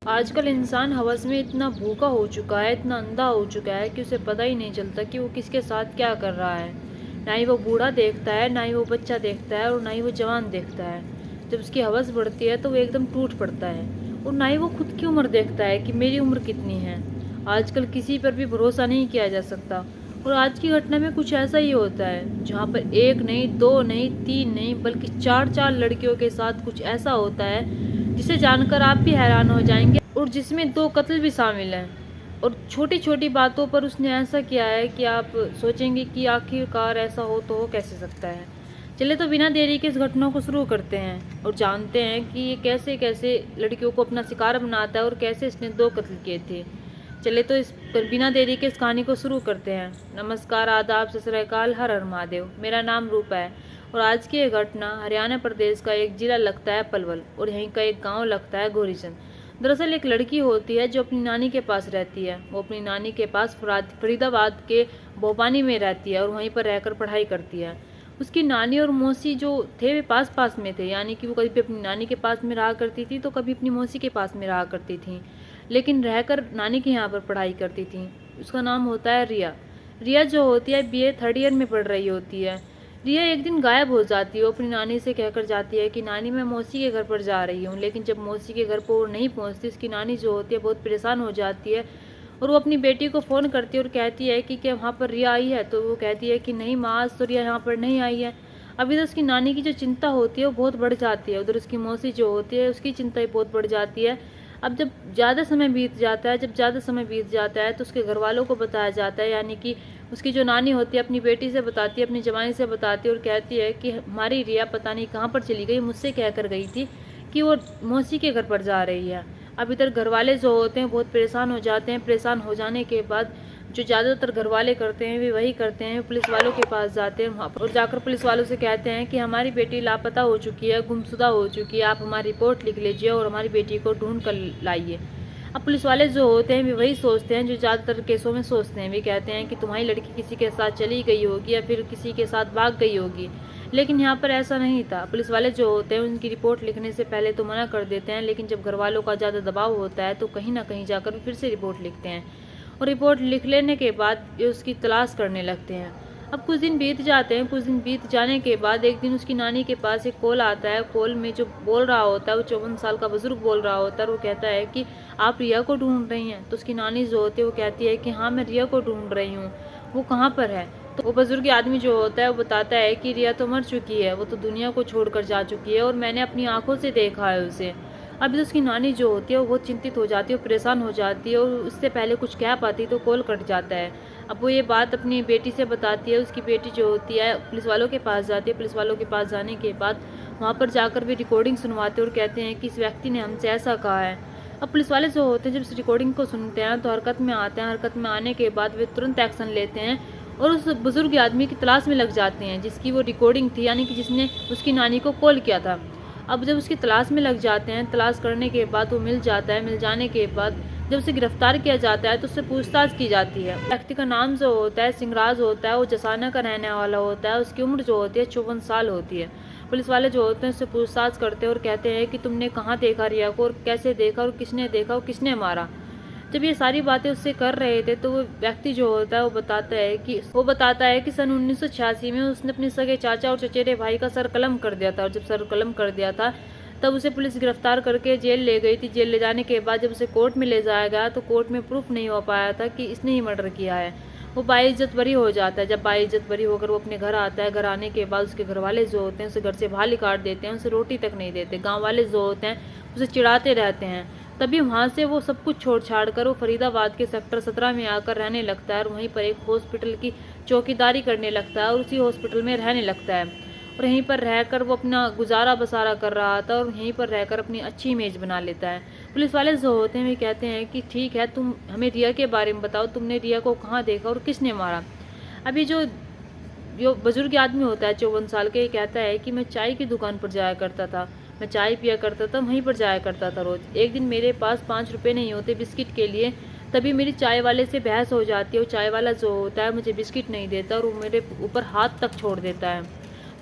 आजकल इंसान हवस में इतना भूखा हो चुका है, इतना अंधा हो चुका है कि उसे पता ही नहीं चलता कि वो किसके साथ क्या कर रहा है। ना ही वो बूढ़ा देखता है, ना ही वो बच्चा देखता है और ना ही वो जवान देखता है। जब उसकी हवस बढ़ती है तो वो एकदम टूट पड़ता है। और ना ही वो खुद की उम्र देखता है कि मेरी उम्र कितनी है। आजकल किसी पर भी भरोसा नहीं किया जा सकता। और आज की घटना में कुछ ऐसा ही होता है, जहाँ पर एक नहीं, दो नहीं, तीन नहीं, बल्कि चार चार लड़कियों के साथ कुछ ऐसा होता है जिसे जानकर आप भी हैरान हो जाएंगे, और जिसमें 2 कत्ल भी शामिल हैं। और छोटी छोटी बातों पर उसने ऐसा किया है कि आप सोचेंगे कि आखिरकार ऐसा हो कैसे सकता है। चले तो बिना देरी के इस घटना को शुरू करते हैं और जानते हैं कि ये कैसे कैसे लड़कियों को अपना शिकार बनाता है और कैसे इसने 2 कत्ल किए थे। चले तो इस पर बिना देरी के इस कहानी को शुरू करते हैं। नमस्कार, आदाब, सत श्री अकाल, हर हर महादेव। मेरा नाम रूपा है और आज की ये घटना हरियाणा प्रदेश का एक जिला लगता है पलवल और यहीं का एक गांव लगता है गोरीचंद। दरअसल एक लड़की होती है जो अपनी नानी के पास रहती है। वो अपनी नानी के पास फरीदाबाद के भोपानी में रहती है और वहीं पर रहकर पढ़ाई करती है। उसकी नानी और मौसी जो थे वे पास पास में थे, यानी कि वो कभी अपनी नानी के पास में रहा करती थी तो कभी अपनी मौसी के पास में रहा करती थी, लेकिन रहकर नानी के यहाँ पर पढ़ाई करती थी। उसका नाम होता है रिया। रिया जो होती है बीए 3rd ईयर में पढ़ रही होती है। रिया एक दिन गायब हो जाती है। वो अपनी नानी से कहकर जाती है कि नानी, मैं मौसी के घर पर जा रही हूँ। लेकिन जब मौसी के घर पर वो नहीं पहुँचती, उसकी नानी जो होती है बहुत परेशान हो जाती है और वो अपनी बेटी को फ़ोन करती है और कहती है कि क्या वहाँ पर रिया आई है। तो वो कहती है कि नहीं माँ, आज तो रिया यहाँ पर नहीं आई है। अब इधर उसकी नानी की जो चिंता होती है वो बहुत बढ़ जाती है, उधर उसकी मौसी जो होती है उसकी चिंता भी बहुत बढ़ जाती है। अब जब ज़्यादा समय बीत जाता है तो उसके घर वालों को बताया जाता है, यानी कि उसकी जो नानी होती है अपनी बेटी से बताती है, अपनी जमाई से बताती है और कहती है कि हमारी रिया पता नहीं कहाँ पर चली गई, मुझसे कह कर गई थी कि वो मौसी के घर पर जा रही है। अब इधर घर वाले जो होते हैं बहुत परेशान हो जाते हैं। परेशान हो जाने के बाद जो ज़्यादातर घर वाले करते हैं वे वही करते हैं, पुलिस वालों के पास जाते हैं वहाँ पर और जाकर पुलिस वालों से कहते हैं कि हमारी बेटी लापता हो चुकी है, गुमशुदा हो चुकी है, आप हमारी रिपोर्ट लिख लीजिए और हमारी बेटी को ढूंढ कर लाइए। अब पुलिस वाले जो होते हैं वे वही सोचते हैं जो ज़्यादातर केसों में सोचते हैं। वे कहते हैं कि तुम्हारी लड़की किसी के साथ चली गई होगी या फिर किसी के साथ भाग गई होगी, लेकिन यहाँ पर ऐसा नहीं था। पुलिस वाले जो होते हैं उनकी रिपोर्ट लिखने से पहले तो मना कर देते हैं, लेकिन जब घर वालों का ज़्यादा दबाव होता है तो कहीं ना कहीं जाकर फिर से रिपोर्ट लिखते हैं और रिपोर्ट लिख लेने के बाद ये उसकी तलाश करने लगते हैं। अब कुछ दिन बीत जाते हैं। कुछ दिन बीत जाने के बाद एक दिन उसकी नानी के पास एक कॉल आता है। कॉल में जो बोल रहा होता है वो 54 साल का बुजुर्ग बोल रहा होता है और वो कहता है कि आप रिया को ढूंढ रही हैं। तो उसकी नानी जो होती है वो कहती है कि हाँ, मैं रिया को ढूंढ रही हूँ, वो कहाँ पर है। तो वो बुजुर्ग आदमी जो होता है वो बताता है कि रिया तो मर चुकी है, वो तो दुनिया को छोड़कर जा चुकी है और मैंने अपनी आंखों से देखा है उसे। अभी तो उसकी नानी जो होती है वो बहुत चिंतित हो जाती है और परेशान हो जाती है और उससे पहले कुछ कह पाती तो कॉल कट जाता है। अब वो ये बात अपनी बेटी से बताती है। उसकी बेटी जो होती है पुलिस वालों के पास जाती है। पुलिस वालों के पास जाने के बाद वहाँ पर जाकर भी रिकॉर्डिंग सुनवाते हैं और कहते हैं कि इस व्यक्ति ने हमसे ऐसा कहा है। अब पुलिस वाले जो होते हैं जब इस रिकॉर्डिंग को सुनते हैं तो हरकत में आते हैं। हरकत में आने के बाद वे तुरंत एक्शन लेते हैं और उस बुजुर्ग आदमी की तलाश में लग जाते हैं जिसकी वो रिकॉर्डिंग थी, यानी कि जिसने उसकी नानी को कॉल किया था। अब जब उसकी तलाश में लग जाते हैं, तलाश करने के बाद वो मिल जाता है। मिल जाने के बाद जब उसे गिरफ्तार किया जाता है तो उससे पूछताछ की जाती है। व्यक्ति का नाम जो होता है सिंगराज होता है, वो जसाना का रहने वाला होता है। उसकी उम्र जो होती है 54 साल होती है। पुलिस वाले जो होते हैं उससे पूछताछ करते हैं और कहते हैं कि तुमने कहाँ देखा रिया को और कैसे देखा और किसने देखा और किसने मारा। जब ये सारी बातें उससे कर रहे थे तो वो व्यक्ति जो होता है वो बताता है कि सन 1986 में उसने अपने सगे चाचा और चचेरे भाई का सर कलम कर दिया था और जब सर कलम कर दिया था तब उसे पुलिस गिरफ्तार करके जेल ले गई थी। जेल ले जाने के बाद जब उसे कोर्ट में ले जाया गया तो कोर्ट में प्रूफ नहीं हो पाया था कि इसने ही मर्डर किया है। वो बाइज्जत बरी हो जाता है। जब बाइज्जत बरी होकर वो अपने घर आता है, घर आने के बाद उसके घर वाले जो होते हैं उसे घर से बाहर निकाल देते हैं, उसे रोटी तक नहीं देते। गाँव वाले जो होते हैं उसे चिढ़ाते रहते हैं। तभी वहाँ से वो सब कुछ छोड़ छाड़ कर वो फरीदाबाद के सेक्टर 17 में आकर रहने लगता है और वहीं पर एक हॉस्पिटल की चौकीदारी करने लगता है और उसी हॉस्पिटल में रहने लगता है और यहीं पर रहकर वो अपना गुजारा बसारा कर रहा था और यहीं पर रहकर अपनी अच्छी इमेज बना लेता है। पुलिस वाले जो होते हैं वे कहते हैं कि ठीक है, तुम हमें रिया के बारे में बताओ, तुमने रिया को कहाँ देखा और किसने मारा। अभी जो जो बुजुर्ग आदमी होता है 54 साल के, कहता है कि मैं चाय की दुकान पर जाया करता था, मैं चाय पिया करता था, वहीं पर जाया करता था रोज़। एक दिन मेरे पास 5 रुपये नहीं होते बिस्किट के लिए, तभी मेरी चाय वाले से बहस हो जाती है और चाय वाला जो होता है मुझे बिस्किट नहीं देता और वो मेरे ऊपर हाथ तक छोड़ देता है।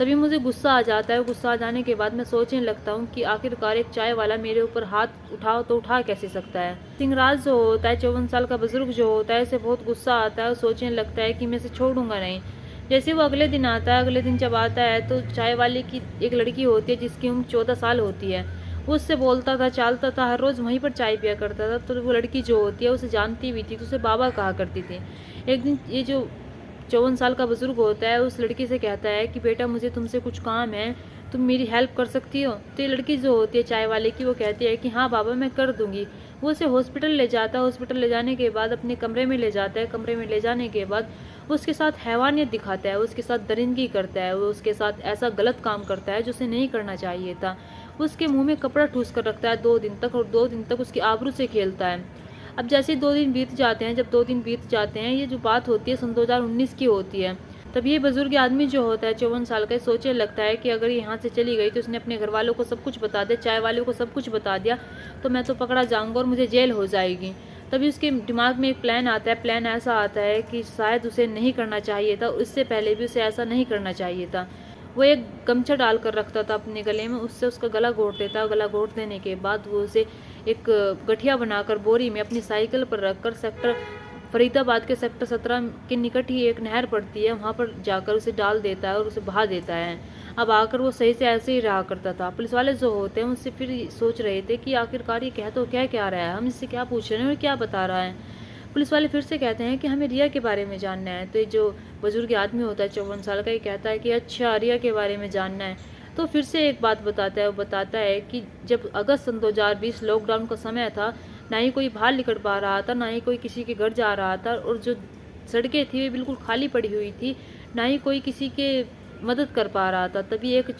तभी मुझे गुस्सा आ जाता है। गुस्सा आ जाने के बाद मैं सोचने लगता हूँ कि आखिरकार एक चाय वाला मेरे ऊपर हाथ उठाओ तो उठा कैसे सकता है। सिंहराज जो होता है, 54 साल का बुजुर्ग जो होता है, इसे बहुत गुस्सा आता है और सोचने लगता है कि मैं इसे छोड़ूंगा नहीं। जैसे वो अगले दिन आता है, अगले दिन जब आता है तो चाय वाले की एक लड़की होती है जिसकी उम्र 14 साल होती है। वो उससे बोलता था, चालता था, हर रोज़ वहीं पर चाय पिया करता था। तो वो लड़की जो होती है उसे जानती भी थी, तो उसे बाबा कहा करती थी। एक दिन ये जो 54 साल का बुजुर्ग होता है उस लड़की से कहता है कि बेटा मुझे तुमसे कुछ काम है, तुम मेरी हेल्प कर सकती हो। तो ये लड़की जो होती है चाय वाले की, वो कहती है कि हाँ बाबा मैं कर दूंगी। वो उसे हॉस्पिटल ले जाता है। हॉस्पिटल ले जाने के बाद अपने कमरे में ले जाता है। कमरे में ले जाने के बाद वो उसके साथ हैवानियत दिखाता है, उसके साथ दरिंदगी करता है, वो उसके साथ ऐसा गलत काम करता है जो उसे नहीं करना चाहिए था। वो उसके मुंह में कपड़ा ठूस कर रखता है 2 दिन तक, और 2 दिन तक उसकी आबरू से खेलता है। अब जैसे 2 दिन बीत जाते हैं, जब 2 दिन बीत जाते हैं, ये जो बात होती है सन 2019 की होती है। तब ये बुजुर्ग आदमी जो होता है 54 साल का, सोचने लगता है कि अगर यहाँ से चली गई तो उसने अपने घर वालों को सब कुछ बता दिया, चाय वाले को सब कुछ बता दिया, तो मैं तो पकड़ा जाऊंगा और मुझे जेल हो जाएगी। तभी उसके दिमाग में एक प्लान आता है। प्लान ऐसा आता है कि शायद उसे नहीं करना चाहिए था, उससे पहले भी उसे ऐसा नहीं करना चाहिए था। वो एक गमछा डालकर रखता था अपने गले में, उससे उसका गला घोट देता। गला घोट देने के बाद वो उसे एक गठिया बनाकर बोरी में अपनी साइकिल पर रखकर फरीदाबाद के सेक्टर 17 के निकट ही एक नहर पड़ती है, वहाँ पर जाकर उसे डाल देता है और उसे बहा देता है। अब आकर वो सही से ऐसे ही रहा करता था। पुलिस वाले जो होते हैं उससे फिर सोच रहे थे कि आखिरकार ये कह तो क्या रहा है, हम इससे क्या पूछ रहे हैं और क्या बता रहा है। पुलिस वाले फिर से कहते हैं कि हमें रिया के बारे में जानना है। तो ये जो बुजुर्ग आदमी होता है 54 साल का, ये कहता है कि अच्छा रिया के बारे में जानना है। तो फिर से एक बात बताता है। वो बताता है कि जब अगस्त सन 2020 लॉकडाउन का समय था, ना ही कोई बाहर निकल पा रहा था, ना ही कोई किसी के घर जा रहा था, और जो सड़कें थी वे बिल्कुल खाली पड़ी हुई थी, ना ही कोई किसी के मदद कर पा रहा था। तभी एक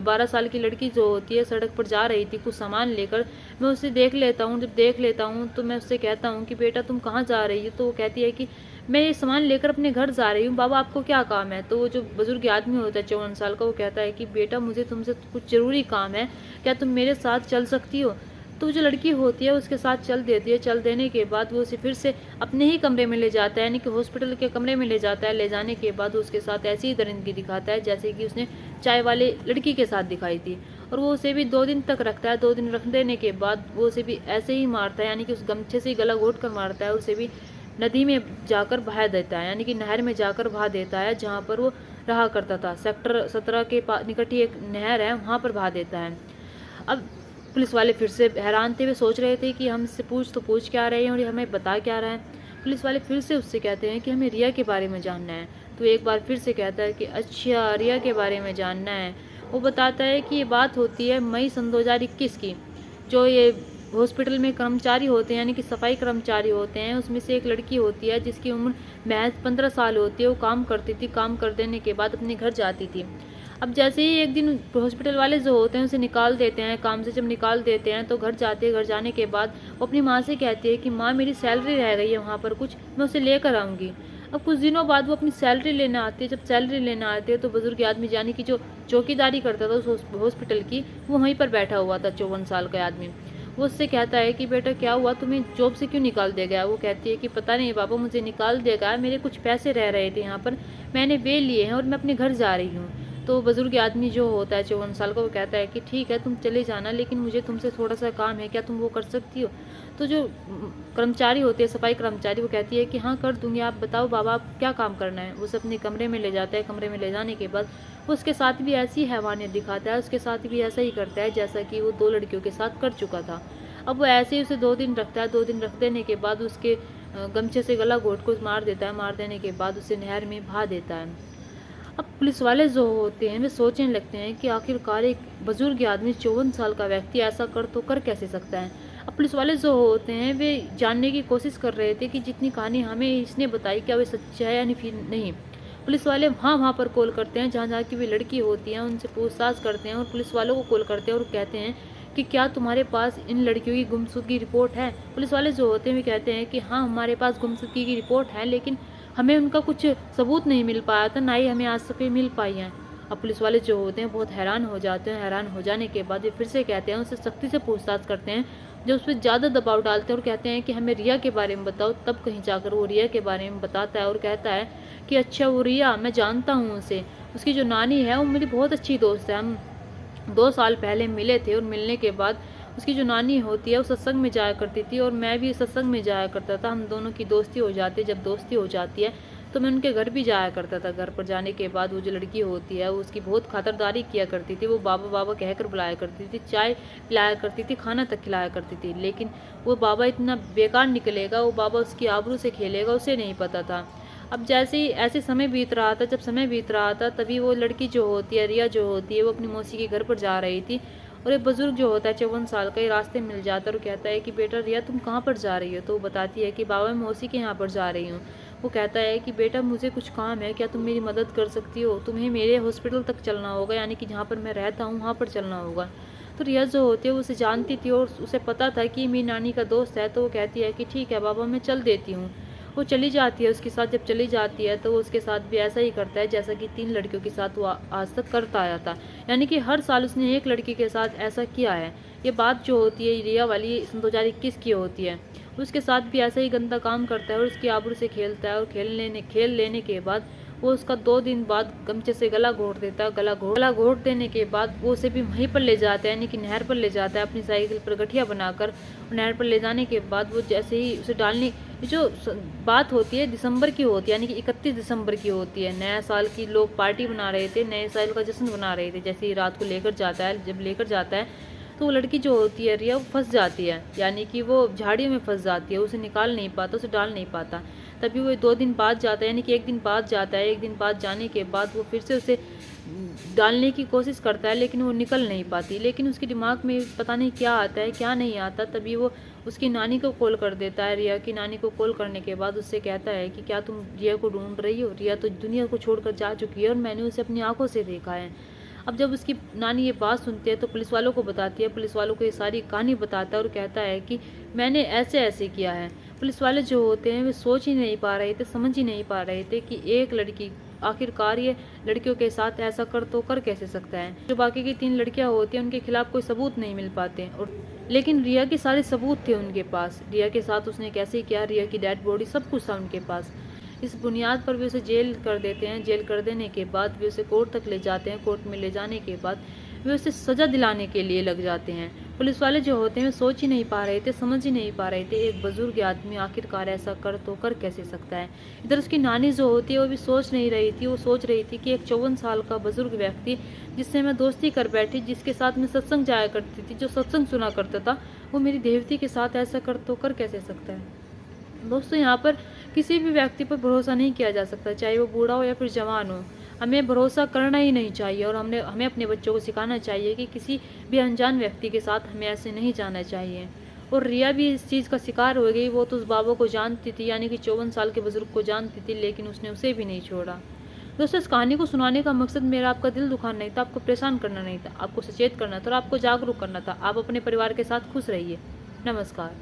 12 साल की लड़की जो होती है सड़क पर जा रही थी कुछ सामान लेकर। मैं उसे देख लेता हूँ। जब देख लेता हूँ तो मैं उससे कहता हूँ कि बेटा तुम कहाँ जा रही हो। तो वो कहती है कि मैं ये सामान लेकर अपने घर जा रही हूँ। बाबा आपको क्या काम है। तो वो जो बुजुर्ग आदमी होता है 54 साल का, वो कहता है कि बेटा मुझे तुमसे कुछ ज़रूरी काम है, क्या तुम मेरे साथ चल सकती हो। तो जो लड़की होती है उसके साथ चल देती है। चल देने के बाद वो उसे फिर से अपने ही कमरे में ले जाता है, यानी कि हॉस्पिटल के कमरे में ले जाता है। ले जाने के बाद उसके साथ ऐसी ही दरिंदगी दिखाता है जैसे कि उसने चाय वाले लड़की के साथ दिखाई थी। और वो उसे भी 2 दिन तक रखता है। 2 दिन रख देने के बाद वो उसे भी ऐसे ही मारता है, यानी कि उस गमछे से गला घोट कर मारता है। उसे भी नदी में जाकर बहा देता है, यानी कि नहर में जाकर बहा देता है, जहाँ पर वो रहा करता था। सेक्टर 17 के निकट ही एक नहर है, वहाँ पर बहा देता है। अब पुलिस वाले फिर से हैरान थे। वे सोच रहे थे कि हम इससे पूछ क्या रहे हैं और ये हमें बता क्या रहा है। पुलिस वाले फिर से उससे कहते हैं कि हमें रिया के बारे में जानना है। तो एक बार फिर से कहता है कि अच्छा रिया के बारे में जानना है। वो बताता है कि ये बात होती है मई सन 2021 की। जो ये हॉस्पिटल में कर्मचारी होते हैं, यानी कि सफाई कर्मचारी होते हैं, उसमें से एक लड़की होती है जिसकी उम्र महज 15 साल होती है। वो काम करती थी। काम कर देने के बाद अपने घर जाती थी। अब जैसे ही एक दिन हॉस्पिटल वाले जो होते हैं उसे निकाल देते हैं काम से। जब निकाल देते हैं तो घर जाते हैं। घर जाने के बाद वो अपनी माँ से कहती है कि माँ मेरी सैलरी रह गई है वहाँ पर कुछ, मैं उसे लेकर आऊँगी। अब कुछ दिनों बाद वो अपनी सैलरी लेने आती है। जब सैलरी लेने आते हैं तो बुजुर्ग आदमी, यानी कि जो चौकीदारी करता था उस हॉस्पिटल की, वो वहीं पर बैठा हुआ था 54 साल का आदमी। वो उससे कहता है कि बेटा क्या हुआ, तुम्हें जॉब से क्यों निकाल दिया गया। वो कहती है कि पता नहीं बाबा, मुझे निकाल दिया गया, मेरे कुछ पैसे रह रहे थे यहाँ पर, मैंने वे लिए हैं और मैं अपने घर जा रही हूँ। तो बुजुर्ग आदमी जो होता है 54 साल का, वो कहता है कि ठीक है तुम चले जाना, लेकिन मुझे तुमसे थोड़ा सा काम है, क्या तुम वो कर सकती हो। तो जो कर्मचारी होते हैं, सफाई कर्मचारी, वो कहती है कि हाँ कर दूंगी, आप बताओ बाबा आप क्या काम करना है। उसे अपने कमरे में ले जाता है। कमरे में ले जाने के बाद उसके साथ भी ऐसी हैवानियत दिखाता है, उसके साथ भी ऐसा ही करता है जैसा कि वो 2 लड़कियों के साथ कर चुका था। अब वो ऐसे ही उसे 2 दिन रखता है। 2 दिन रख देने के बाद उसके गमछे से गला घोट को मार देता है। मार देने के बाद उसे नहर में बहा देता है। अब पुलिस वाले जो होते हैं वे सोचने लगते हैं कि आखिरकार एक बुजुर्ग आदमी 54 साल का व्यक्ति ऐसा कर कैसे सकता है। अब पुलिस वाले जो होते हैं वे जानने की कोशिश कर रहे थे कि जितनी कहानी हमें इसने बताई क्या वे सच्चा है या नहीं। पुलिस वाले वहाँ पर कॉल करते हैं जहाँ की वे लड़की होती हैं, उनसे पूछताछ करते हैं और पुलिस वालों को कॉल करते हैं और कहते हैं कि क्या तुम्हारे पास इन लड़कियों की गुमशुदगी रिपोर्ट है। पुलिस वाले जो होते हैं वे कहते हैं कि हाँ हमारे पास गुमशुदगी की रिपोर्ट है, लेकिन हमें उनका कुछ सबूत नहीं मिल पाया था, ना ही हमें आज तक मिल पाई हैं। अब पुलिस वाले जो होते हैं बहुत हैरान हो जाते हैं। हैरान हो जाने के बाद वे फिर से कहते हैं, उससे सख्ती से पूछताछ करते हैं, जो उस पर ज़्यादा दबाव डालते हैं और कहते हैं कि हमें रिया के बारे में बताओ। तब कहीं जाकर वो रिया के बारे में बताता है और कहता है कि अच्छा वो रिया, मैं जानता हूँ उसे, उसकी जो नानी है वो मेरी बहुत अच्छी दोस्त है। हम 2 साल पहले मिले थे और मिलने के बाद उसकी जो नानी होती है वो सत्संग में जाया करती थी और मैं भी सत्संग में जाया करता था। हम दोनों की दोस्ती हो जाती है। जब दोस्ती हो जाती है तो मैं उनके घर भी जाया करता था। घर पर जाने के बाद वो जो लड़की होती है वो उसकी बहुत खातिरदारी किया करती थी। वो बाबा बाबा कहकर बुलाया करती थी, चाय पिलाया करती थी, खाना तक खिलाया करती थी। लेकिन वो बाबा इतना बेकार निकलेगा, वो बाबा उसकी आबरू से खेलेगा, उसे नहीं पता था। अब जैसे ही ऐसे समय बीत रहा था, जब समय बीत रहा था तभी वो लड़की जो होती है, रिया जो होती है, वो अपनी मौसी के घर पर जा रही थी और एक बुजुर्ग जो होता है 54 साल का, ये रास्ते मिल जाता है और कहता है कि बेटा रिया तुम कहाँ पर जा रही हो? तो वो बताती है कि बाबा मैं मौसी के यहाँ पर जा रही हूँ। वो कहता है कि बेटा मुझे कुछ काम है, क्या तुम मेरी मदद कर सकती हो? तुम्हें मेरे हॉस्पिटल तक चलना होगा, यानी कि जहाँ पर मैं रहता हूँ वहाँ पर चलना होगा। तो रिया जो होती है वो उसे जानती थी और उसे पता था कि मेरी नानी का दोस्त है, तो वो कहती है कि ठीक है बाबा मैं चल देती हूँ। वो चली जाती है उसके साथ। जब चली जाती है तो वो उसके साथ भी ऐसा ही करता है जैसा कि 3 लड़कियों के साथ वो आज तक करता आया था, यानी कि हर साल उसने एक लड़की के साथ ऐसा किया है। ये बात जो होती है रिया वाली 2021 की होती है। उसके साथ भी ऐसा ही गंदा काम करता है और उसकी आबरू से खेलता है और खेल लेने के बाद वो उसका 2 दिन बाद गमछे से गला घोट देता है। गला घोट देने के बाद वो उसे भी वहीं पर ले जाता है, यानी कि नहर पर ले जाता है अपनी साइकिल पर गठिया बनाकर। नहर पर ले जाने के बाद वो जैसे ही उसे डालने जो बात होती है दिसंबर की होती है, यानी कि 31 दिसंबर की होती है। नया साल की लोग पार्टी बना रहे थे, नए साल का जश्न बना रहे थे। जैसे ही रात को लेकर जाता है, जब लेकर जाता है तो वो लड़की जो होती है रिया वो फंस जाती है, यानी कि वो झाड़ियों में फंस जाती है। उसे निकाल नहीं पाता, उसे डाल नहीं पाता। तभी वो 2 दिन बाद जाता है, यानी कि 1 दिन बाद जाता है। 1 दिन बाद जाने के बाद वो फिर से उसे डालने की कोशिश करता है, लेकिन वो निकल नहीं पाती। लेकिन उसके दिमाग में पता नहीं क्या आता है क्या नहीं आता। तभी वो उसकी नानी को कॉल कर देता है। रिया की नानी को कॉल करने के बाद उससे कहता है कि क्या तुम रिया को ढूंढ रही हो? रिया तो दुनिया को छोड़कर जा चुकी है और मैंने उसे अपनी आंखों से देखा है। अब जब उसकी नानी ये बात सुनती है तो पुलिस वालों को बताती है। पुलिस वालों को ये सारी कहानी बताता है और कहता है कि मैंने ऐसे ऐसे किया है। पुलिस वाले जो होते हैं वे सोच ही नहीं पा रहे थे, समझ ही नहीं पा रहे थे कि एक लड़की आखिरकार ये लड़कियों के साथ ऐसा कर कैसे सकता है। जो बाकी की 3 लड़कियां होती हैं उनके खिलाफ कोई सबूत नहीं मिल पाते और लेकिन रिया के सारे सबूत थे उनके पास। रिया के साथ उसने कैसे किया, रिया की डेड बॉडी सब कुछ था उनके पास। इस बुनियाद पर भी उसे जेल कर देते हैं। जेल कर देने के बाद भी उसे कोर्ट तक ले जाते हैं। कोर्ट में ले जाने के बाद वे उसे सज़ा दिलाने के लिए लग जाते हैं। पुलिस वाले जो होते हैं वे सोच ही नहीं पा रहे थे, समझ ही नहीं पा रहे थे एक बुजुर्ग आदमी आखिरकार ऐसा कर कैसे सकता है। इधर उसकी नानी जो होती है वो भी सोच नहीं रही थी। वो सोच रही थी कि एक 54 साल का बुजुर्ग व्यक्ति जिससे मैं दोस्ती कर बैठी, जिसके साथ मैं सत्संग जाया करती थी, जो सत्संग सुना करता था, वो मेरी देवती के साथ ऐसा कर कैसे सकता है। दोस्तों यहाँ पर किसी भी व्यक्ति पर भरोसा नहीं किया जा सकता, चाहे वो बूढ़ा हो या फिर जवान हो। हमें भरोसा करना ही नहीं चाहिए और हमें अपने बच्चों को सिखाना चाहिए कि किसी भी अनजान व्यक्ति के साथ हमें ऐसे नहीं जाना चाहिए। और रिया भी इस चीज़ का शिकार हो गई। वो तो उस बाबा को जानती थी, यानी कि 54 साल के बुजुर्ग को जानती थी, लेकिन उसने उसे भी नहीं छोड़ा। दोस्तों इस कहानी को सुनाने का मकसद मेरा आपका दिल दुखाना नहीं था, आपको परेशान करना नहीं था, आपको सचेत करना था और आपको जागरूक करना था। आप अपने परिवार के साथ खुश रहिए। नमस्कार।